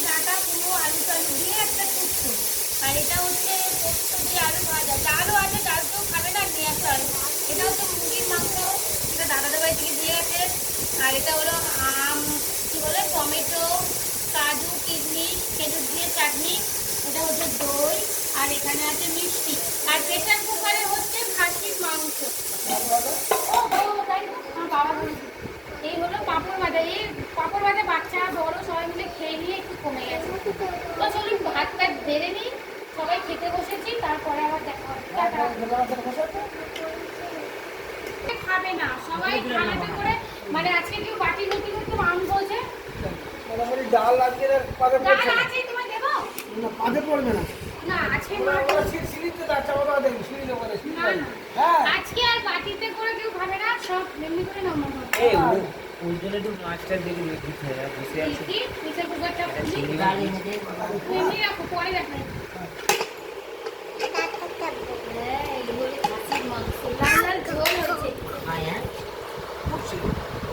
ডাঁটা কুমড়ো আলু টালু দিয়ে একটা শুক্তো, আর এটা হচ্ছে পোস্ত দিয়ে আলু ভাজা। ডালও আছে, ডাল তো খাবে না, নিয়ে আসো আলু। এটা হচ্ছে মুরগির মাংস, এটা দাদাদের বাড়ি থেকে দিয়ে গেছে। আর এটা হলো আম, কি বলে, টমেটো, কাজু, কিশমিশ, খেজুর দিয়ে চাটনি। এটা হচ্ছে দই, আর এখানে আছে মিষ্টি। আর প্রেশার কুকারে হচ্ছে খাসির মাংস। আমার বাবা বলেছে এই হলো পাঁপড় ভাজা। এই পাঁপড় ভাজা বাচ্চা বড় সবাই মিলে খেয়ে নিয়ে একটু কমে গেছে। তো চলুন ভাত টাত বেড়ে নিই, সবাই খেতে বসেছি, তারপরে আবার দেখা হবে। খাবে না সবাই, খানাতে করে মানে আজকে কেউ বাটি রুটি করতে আম বলছে। ডাল আজকে পাতে পড়ছে ডাল না। আছে, তোমায় দেবো? না, পাতে পড়বে না। না আজকে সিঁড়িতে যাচ্ছে, ওটা দেখি সিঁড়ি দেবো না, সিঁড়ি না দেবো। না, হ্যাঁ আজকে আর বাটিতে করে কেউ খাবে না, সব এমনি করে নামানো হবে। ওই জন্য একটু মাছটা দেখে দিতে হয়, বসে আছে। কি প্রেসার কুকারটা খুলি, এমনি রাখো, পরে দেখা যাবে। এই হলো খাসির মাংস, লাল লাল ঝোল হচ্ছে,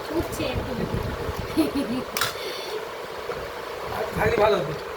ফুটছে একটু। খালি ভালো হতো।